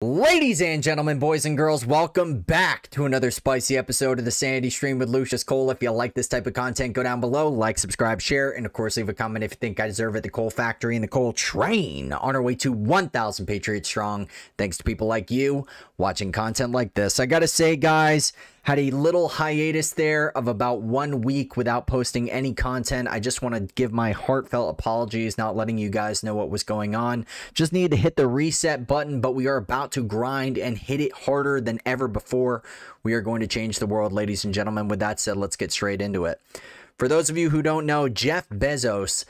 Ladies and gentlemen, boys and girls, welcome back to another spicy episode of the Sanity stream with Lucius Coal. If you like this type of content, go down below, like, subscribe, share, and of course, leave a comment if you think I deserve it. The coal factory and the coal train on our way to 1,000 Patriots strong. Thanks to people like you watching content like this. I gotta say, guys, had a little hiatus there of about 1 week without posting any content. I just want to give my heartfelt apologies, not letting you guys know what was going on. Just needed to hit the reset button, but we are about to grind and hit it harder than ever before. We are going to change the world, ladies and gentlemen. With that said, let's get straight into it. For those of you who don't know, Jeff Bezos,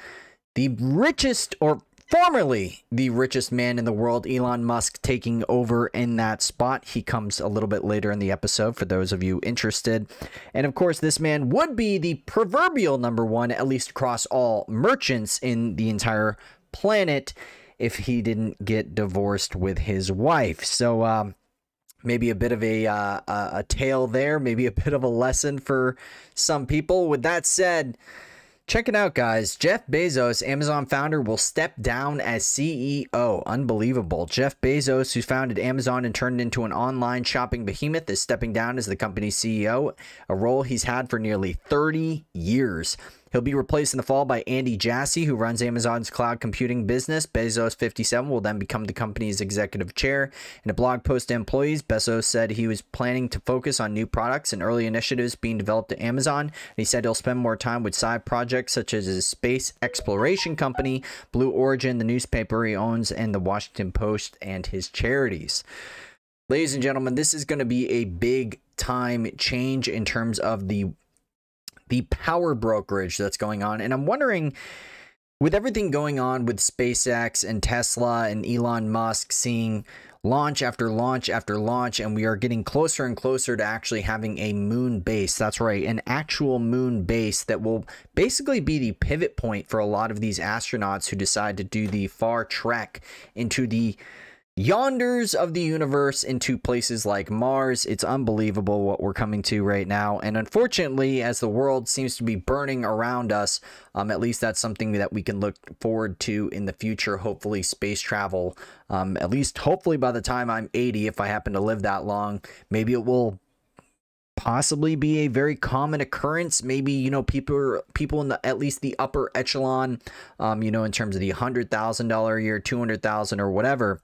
the richest, or formerly the richest man in the world, Elon Musk taking over in that spot. He comes a little bit later in the episode for those of you interested. And of course, this man would be the proverbial number one, at least across all merchants in the entire planet, if he didn't get divorced with his wife. So maybe a bit of a tale there, maybe a bit of a lesson for some people. With that said, check it out, guys. Jeff Bezos, Amazon founder, will step down as CEO. Unbelievable. Jeff Bezos, who founded Amazon and turned into an online shopping behemoth, is stepping down as the company's CEO, a role he's had for nearly 30 years. He'll be replaced in the fall by Andy Jassy, who runs Amazon's cloud computing business. Bezos, 57, will then become the company's executive chair. In a blog post to employees, Bezos said he was planning to focus on new products and early initiatives being developed at Amazon. And he said he'll spend more time with side projects such as his space exploration company, Blue Origin, the newspaper he owns, and the Washington Post, and his charities. Ladies and gentlemen, this is going to be a big time change in terms of the power brokerage that's going on. And I'm wondering, with everything going on with SpaceX and Tesla and Elon Musk seeing launch after launch after launch, and we are getting closer and closer to actually having a moon base. That's right, an actual moon base that will basically be the pivot point for a lot of these astronauts who decide to do the far trek into the yonders of the universe, into places like Mars. It's unbelievable what we're coming to right now. And unfortunately, as the world seems to be burning around us, at least that's something that we can look forward to in the future. Hopefully space travel, at least hopefully by the time I'm 80, if I happen to live that long, maybe it will possibly be a very common occurrence. Maybe, you know, people in the, at least the upper echelon, you know, in terms of the $100,000 a year, 200,000 or whatever,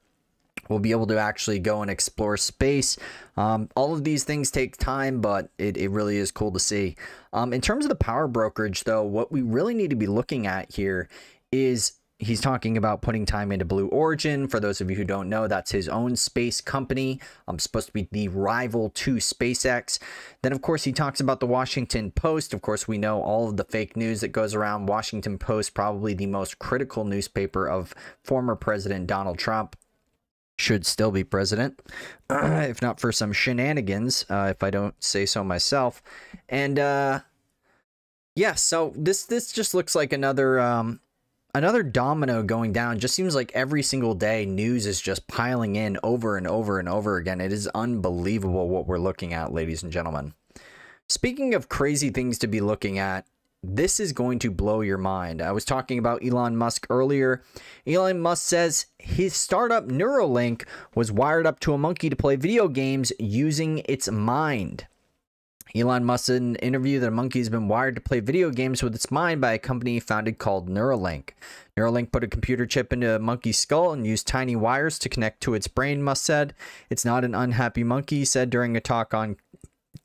we'll be able to actually go and explore space. All of these things take time, but it really is cool to see. In terms of the power brokerage, though, what we really need to be looking at here is he's talking about putting time into Blue Origin. For those of you who don't know, that's his own space company. Supposed to be the rival to SpaceX. Then, of course, he talks about the Washington Post. Of course, we know all of the fake news that goes around. Washington Post, probably the most critical newspaper of former President Donald Trump. Should still be president, if not for some shenanigans, if I don't say so myself. And yeah, so this just looks like another domino going down. Just seems like every single day news is just piling in over and over and over again. It is unbelievable what we're looking at, ladies and gentlemen. Speaking of crazy things to be looking at, this is going to blow your mind. I was talking about Elon Musk earlier. Elon Musk says his startup Neurolink was wired up to a monkey to play video games using its mind. Elon Musk said in an interview that a monkey has been wired to play video games with its mind by a company he founded called Neuralink. Neuralink put a computer chip into a monkey's skull and used tiny wires to connect to its brain, Musk said. It's not an unhappy monkey, he said during a talk on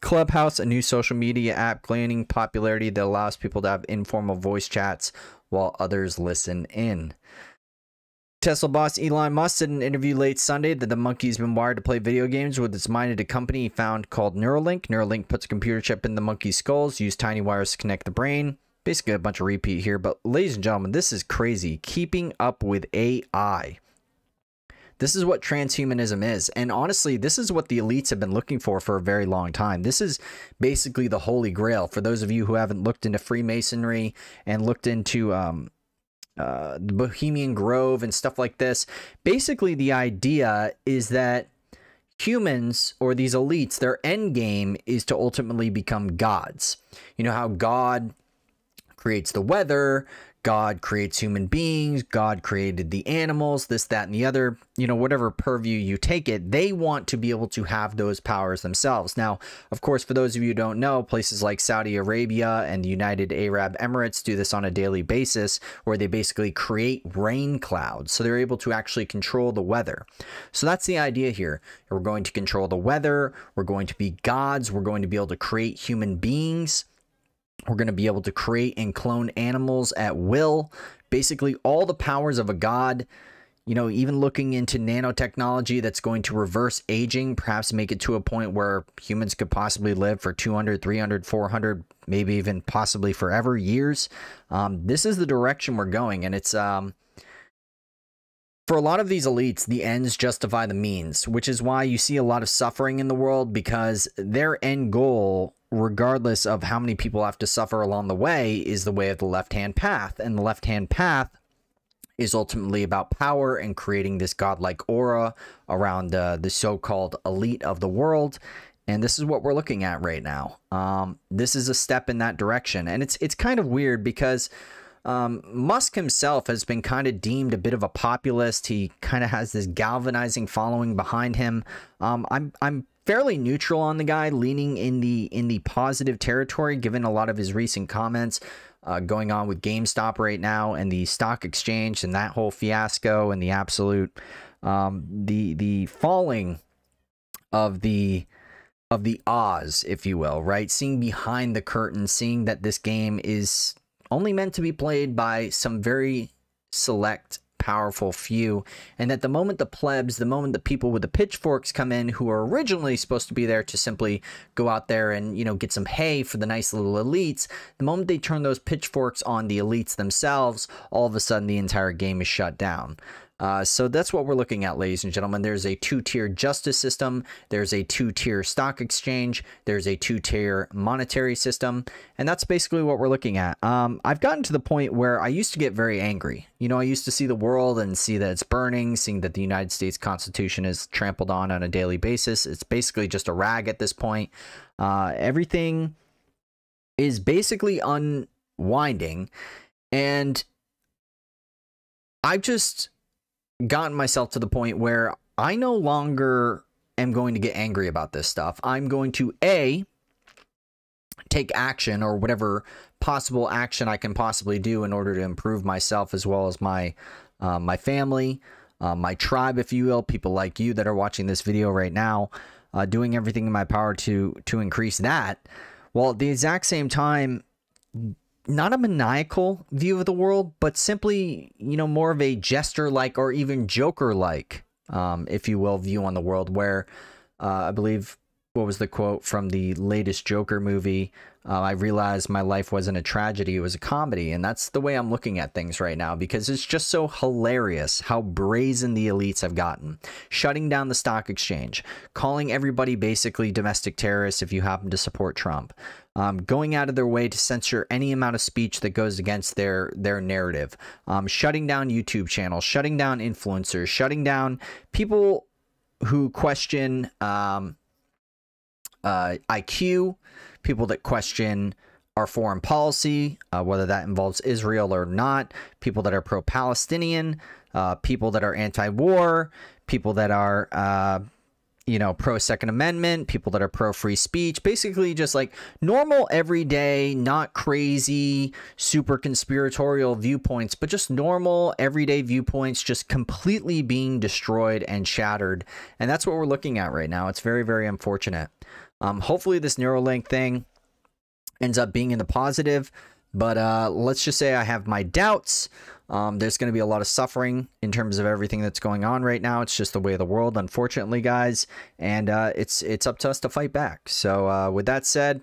Clubhouse, a new social media app gaining popularity that allows people to have informal voice chats while others listen in. Tesla boss Elon Musk said in an interview late Sunday that the monkey's been wired to play video games with its mind at a company he found called Neuralink. Neuralink puts a computer chip in the monkey's skulls, use tiny wires to connect the brain. Basically a bunch of repeat here, but ladies and gentlemen, this is crazy. Keeping up with AI. This is what transhumanism is. And honestly, this is what the elites have been looking for a very long time. This is basically the holy grail. For those of you who haven't looked into Freemasonry and looked into the Bohemian Grove and stuff like this, basically the idea is that humans, or these elites, their end game is to ultimately become gods. You know how God creates the weather, God creates human beings, God created the animals, this, that, and the other, you know, whatever purview you take it, they want to be able to have those powers themselves. Now, of course, for those of you who don't know, places like Saudi Arabia and the United Arab Emirates do this on a daily basis, where they basically create rain clouds. So they're able to actually control the weather. So that's the idea here. We're going to control the weather. We're going to be gods. We're going to be able to create human beings. We're going to be able to create and clone animals at will. Basically, all the powers of a god, you know, even looking into nanotechnology that's going to reverse aging, perhaps make it to a point where humans could possibly live for 200, 300, 400, maybe even possibly forever years. This is the direction we're going. And it's, for a lot of these elites, the ends justify the means, which is why you see a lot of suffering in the world, because their end goal, regardless of how many people have to suffer along the way, is the way of the left-hand path. And the left-hand path is ultimately about power and creating this godlike aura around the so-called elite of the world. And this is what we're looking at right now. This is a step in that direction. And it's kind of weird because Musk himself has been kind of deemed a bit of a populist. He kind of has this galvanizing following behind him. I'm fairly neutral on the guy, leaning in the positive territory, given a lot of his recent comments going on with GameStop right now and the stock exchange and that whole fiasco and the absolute the falling of the Oz, if you will, right? Seeing behind the curtain, seeing that this game is only meant to be played by some very select powerful few, and that the moment the plebs, the moment the people with the pitchforks come in, who are originally supposed to be there to simply go out there and, you know, get some hay for the nice little elites, the moment they turn those pitchforks on the elites themselves, all of a sudden the entire game is shut down. So that's what we're looking at, ladies and gentlemen. There's a two-tier justice system. There's a two-tier stock exchange. There's a two-tier monetary system. And that's basically what we're looking at. I've gotten to the point where I used to get very angry. You know, I used to see the world and see that it's burning, seeing that the United States Constitution is trampled on a daily basis. It's basically just a rag at this point. Everything is basically unwinding. And I've just gotten myself to the point where I no longer am going to get angry about this stuff. I'm going to take action, or whatever possible action I can possibly do in order to improve myself, as well as my my family, my tribe, if you will, people like you that are watching this video right now, doing everything in my power to increase that, while at the exact same time, not a maniacal view of the world, but simply, you know, more of a jester-like or even Joker-like, if you will, view on the world, where I believe, what was the quote from the latest Joker movie? I realized my life wasn't a tragedy, it was a comedy. And that's the way I'm looking at things right now, because it's just so hilarious how brazen the elites have gotten. Shutting down the stock exchange, calling everybody basically domestic terrorists if you happen to support Trump. Going out of their way to censor any amount of speech that goes against their narrative, shutting down YouTube channels, shutting down influencers, shutting down people who question IQ, people that question our foreign policy, whether that involves Israel or not, people that are pro-Palestinian, people that are anti-war, people that are you know, pro-Second Amendment, people that are pro-free speech, basically just like normal, everyday, not crazy, super conspiratorial viewpoints, but just normal, everyday viewpoints just completely being destroyed and shattered. And that's what we're looking at right now. It's very, very unfortunate. Hopefully this Neurolink thing ends up being in the positive, but let's just say I have my doubts. There's going to be a lot of suffering in terms of everything that's going on right now. It's just the way of the world, unfortunately, guys. And it's up to us to fight back. So with that said,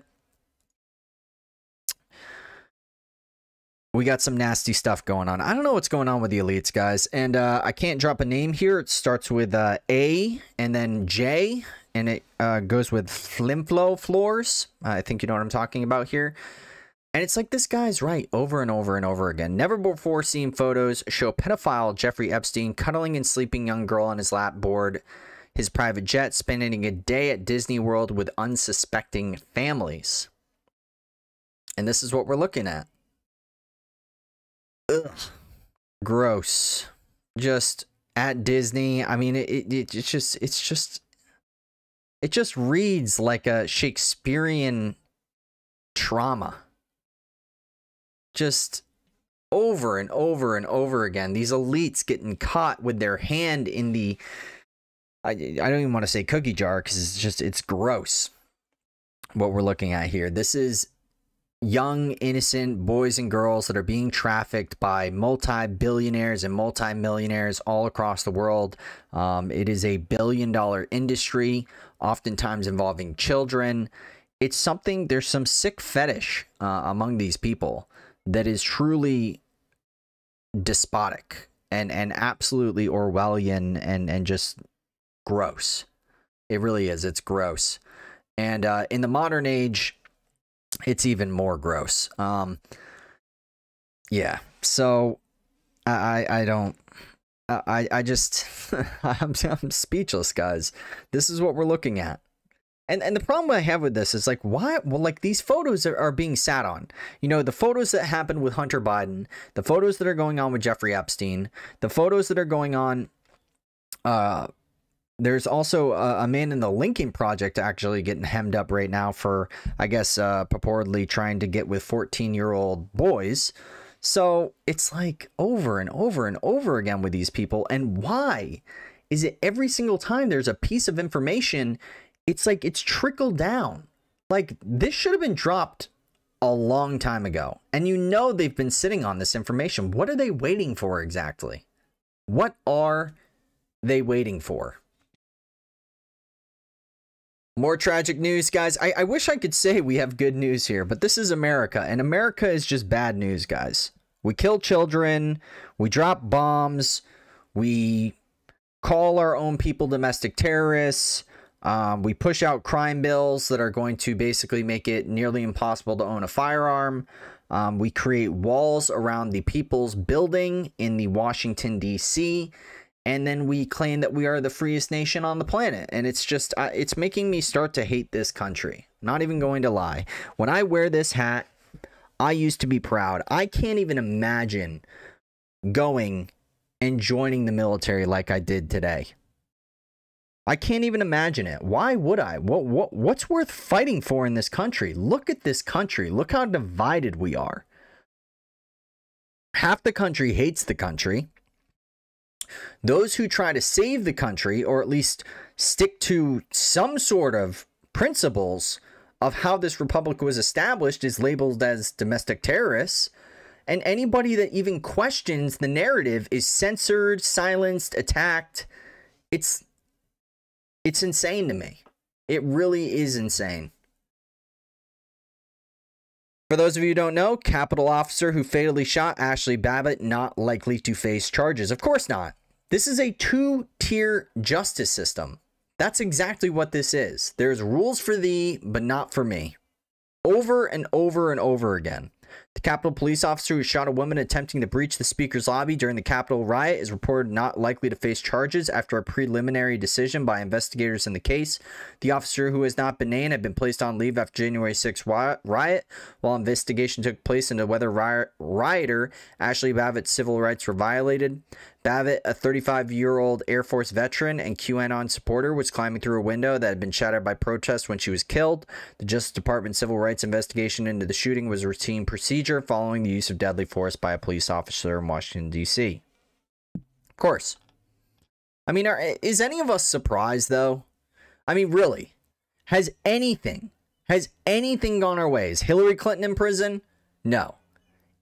we got some nasty stuff going on. I don't know what's going on with the elites, guys. And I can't drop a name here. It starts with A and then J. And it goes with Flimflow Floors. I think you know what I'm talking about here. And it's like, this guy's right over and over and over again. Never before seen photos show pedophile Jeffrey Epstein cuddling and sleeping young girl on his lap aboard his private jet, spending a day at Disney World with unsuspecting families. And this is what we're looking at. Ugh. Ugh. Gross. Just at Disney. I mean, it just reads like a Shakespearean trauma. Just over and over and over again. These elites getting caught with their hand in the, I don't even want to say cookie jar, because it's gross what we're looking at here. This is young, innocent boys and girls that are being trafficked by multi-billionaires and multi-millionaires all across the world. It is a billion-dollar industry, oftentimes involving children. It's something, there's some sick fetish among these people that is truly despotic and absolutely Orwellian and just gross. It really is. It's gross. And in the modern age, it's even more gross. Yeah. So I just I'm speechless, guys. This is what we're looking at. And the problem I have with this is like, why? Well, like, these photos are being sat on. You know, the photos that happened with Hunter Biden, the photos that are going on with Jeffrey Epstein, the photos that are going on. There's also a man in the Lincoln Project actually getting hemmed up right now for, I guess, purportedly trying to get with 14-year-old boys. So it's like over and over and over again with these people. And why is it every single time there's a piece of information, it's like it's trickled down? Like, this should have been dropped a long time ago. And you know they've been sitting on this information. What are they waiting for exactly? What are they waiting for? More tragic news, guys. I wish I could say we have good news here, but this is America, and America is just bad news, guys. We kill children, we drop bombs, we call our own people domestic terrorists, we push out crime bills that are going to basically make it nearly impossible to own a firearm. We create walls around the People's Building in the Washington, D.C., and then we claim that we are the freest nation on the planet. And it's just, it's making me start to hate this country. Not even going to lie. When I wear this hat, I used to be proud. I can't even imagine going and joining the military like I did today. I can't even imagine it. Why would I? What's worth fighting for in this country? Look at this country. Look how divided we are. Half the country hates the country. Those who try to save the country, or at least stick to some sort of principles of how this republic was established, is labeled as domestic terrorists. And anybody that even questions the narrative is censored, silenced, attacked. It's insane to me. It really is insane. For those of you who don't know, Capitol officer who fatally shot Ashli Babbitt not likely to face charges. Of course not. This is a two-tier justice system. That's exactly what this is. There's rules for thee, but not for me. Over and over and over again. The Capitol police officer who shot a woman attempting to breach the speaker's lobby during the Capitol riot is reported not likely to face charges after a preliminary decision by investigators in the case. The officer, who has not been named, had been placed on leave after January 6th riot, while investigation took place into whether rioter Ashli Babbitt's civil rights were violated. Babbitt, a 35-year-old Air Force veteran and QAnon supporter, was climbing through a window that had been shattered by protests when she was killed. The Justice Department civil rights investigation into the shooting was a routine procedure following the use of deadly force by a police officer in Washington, D.C. Of course. I mean, is any of us surprised, though? I mean, really? Has anything gone our way? Is Hillary Clinton in prison? No.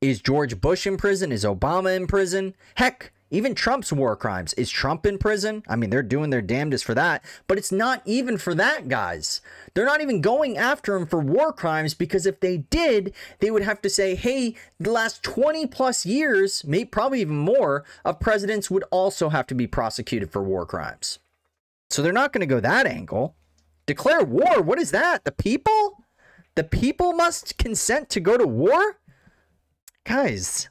Is George Bush in prison? Is Obama in prison? Heck, even Trump's war crimes. Is Trump in prison? I mean, they're doing their damnedest for that. But it's not even for that, guys. They're not even going after him for war crimes, because if they did, they would have to say, hey, the last 20 plus years, maybe probably even more, of presidents would also have to be prosecuted for war crimes. So they're not going to go that angle. Declare war? What is that? The people? The people must consent to go to war? Guys,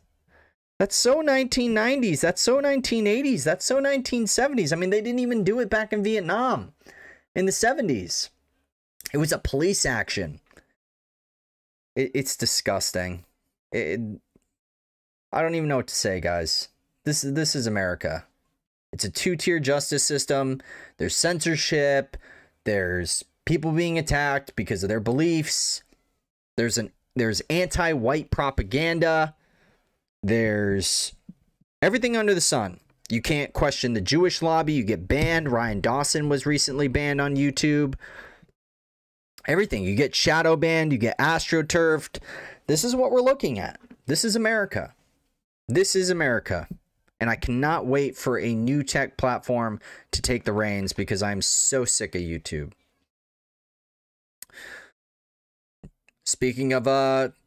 that's so 1990s. That's so 1980s. That's so 1970s. I mean, they didn't even do it back in Vietnam in the 70s. It was a police action. It's disgusting. I don't even know what to say, guys. This is America. It's a two-tier justice system. There's censorship. There's people being attacked because of their beliefs. There's anti-white propaganda. There's everything under the sun. You can't question the Jewish lobby. You get banned. Ryan Dawson was recently banned on YouTube. Everything. You get shadow banned. You get astroturfed. This is what we're looking at. This is America. This is America. And I cannot wait for a new tech platform to take the reins because I'm so sick of YouTube. Speaking of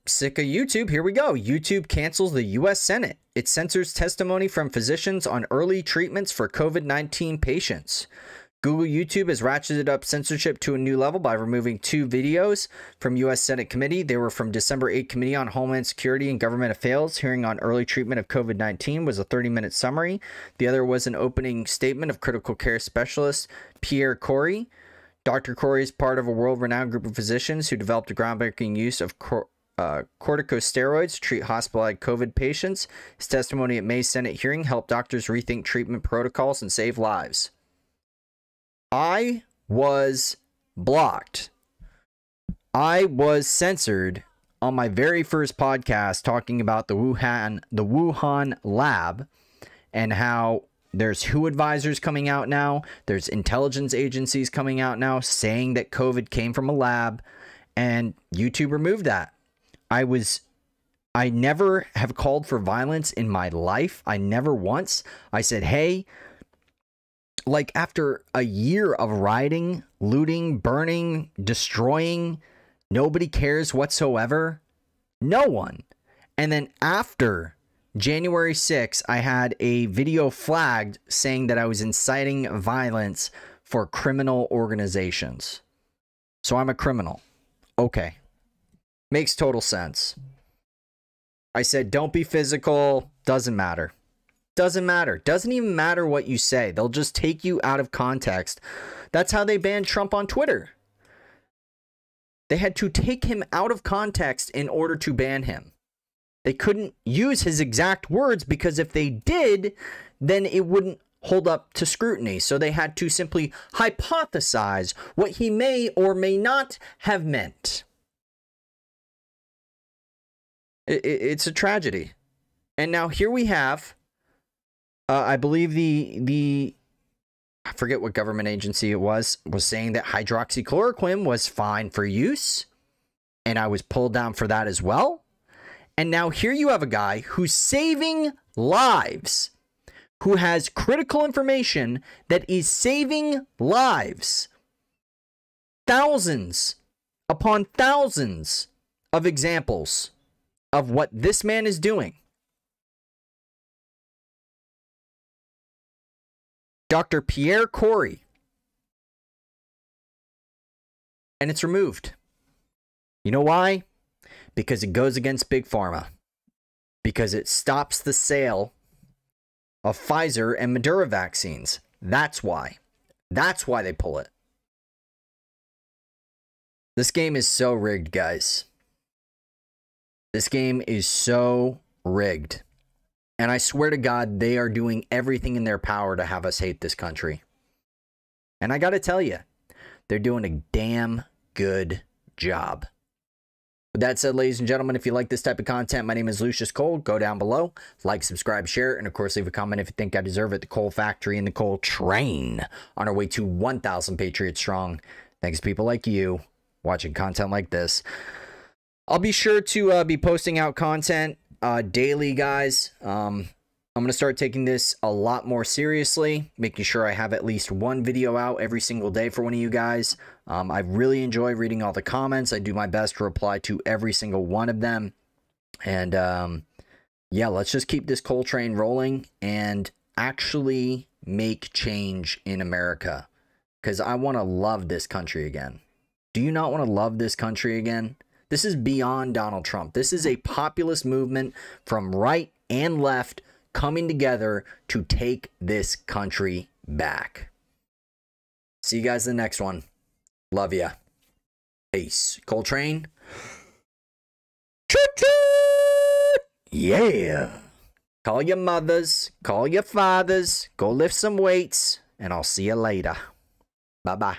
sick of YouTube, here we go. YouTube cancels the U.S. Senate. It censors testimony from physicians on early treatments for COVID-19 patients. Google YouTube has ratcheted up censorship to a new level by removing 2 videos from U.S. Senate committee. They were from December 8 Committee on Homeland Security and Government Affairs. Hearing on early treatment of COVID-19 was a 30-minute summary. The other was an opening statement of critical care specialist Pierre Corey. Dr. Corey is part of a world-renowned group of physicians who developed a groundbreaking use of corticosteroids to treat hospitalized COVID patients. His testimony at May's Senate hearing helped doctors rethink treatment protocols and save lives. I was blocked. I was censored on my very first podcast talking about the Wuhan lab and how there's WHO advisors coming out now. There's intelligence agencies coming out now saying that COVID came from a lab, and YouTube removed that. I never have called for violence in my life. I never once. I said, hey, like after a year of rioting, looting, burning, destroying, nobody cares whatsoever. No one. And then after January 6th, I had a video flagged saying that I was inciting violence for criminal organizations. So I'm a criminal. Okay. Makes total sense. I said, don't be physical. Doesn't matter. Doesn't matter. Doesn't even matter what you say. They'll just take you out of context. That's how they banned Trump on Twitter. They had to take him out of context in order to ban him. They couldn't use his exact words because if they did, then it wouldn't hold up to scrutiny. So they had to simply hypothesize what he may or may not have meant. It's a tragedy. And now here we have, I believe I forget what government agency it was saying that hydroxychloroquine was fine for use. And I was pulled down for that as well. And now here you have a guy who's saving lives, who has critical information that is saving lives. Thousands upon thousands of examples of what this man is doing. Dr. Pierre Corey. And it's removed. You know why? Because it goes against Big Pharma. Because it stops the sale of Pfizer and Moderna vaccines. That's why. That's why they pull it. This game is so rigged, guys. This game is so rigged. And I swear to God, they are doing everything in their power to have us hate this country. And I got to tell you, they're doing a damn good job. With that said, ladies and gentlemen, if you like this type of content, my name is Lucius Coal. Go down below, like, subscribe, share, and of course, leave a comment if you think I deserve it. The Coal Factory and the Coal Train on our way to 1,000 Patriots strong. Thanks to people like you watching content like this. I'll be sure to be posting out content daily, guys. I'm going to start taking this a lot more seriously, making sure I have at least one video out every single day for one of you guys. I really enjoy reading all the comments. I do my best to reply to every single one of them. And yeah, let's just keep this coal train rolling and actually make change in America. Because I want to love this country again. Do you not want to love this country again? This is beyond Donald Trump. This is a populist movement from right and left coming together to take this country back. See you guys in the next one. Love ya. Peace. Coal Train. Choo-choo! Yeah. Call your mothers, call your fathers, go lift some weights, and I'll see you later. Bye-bye.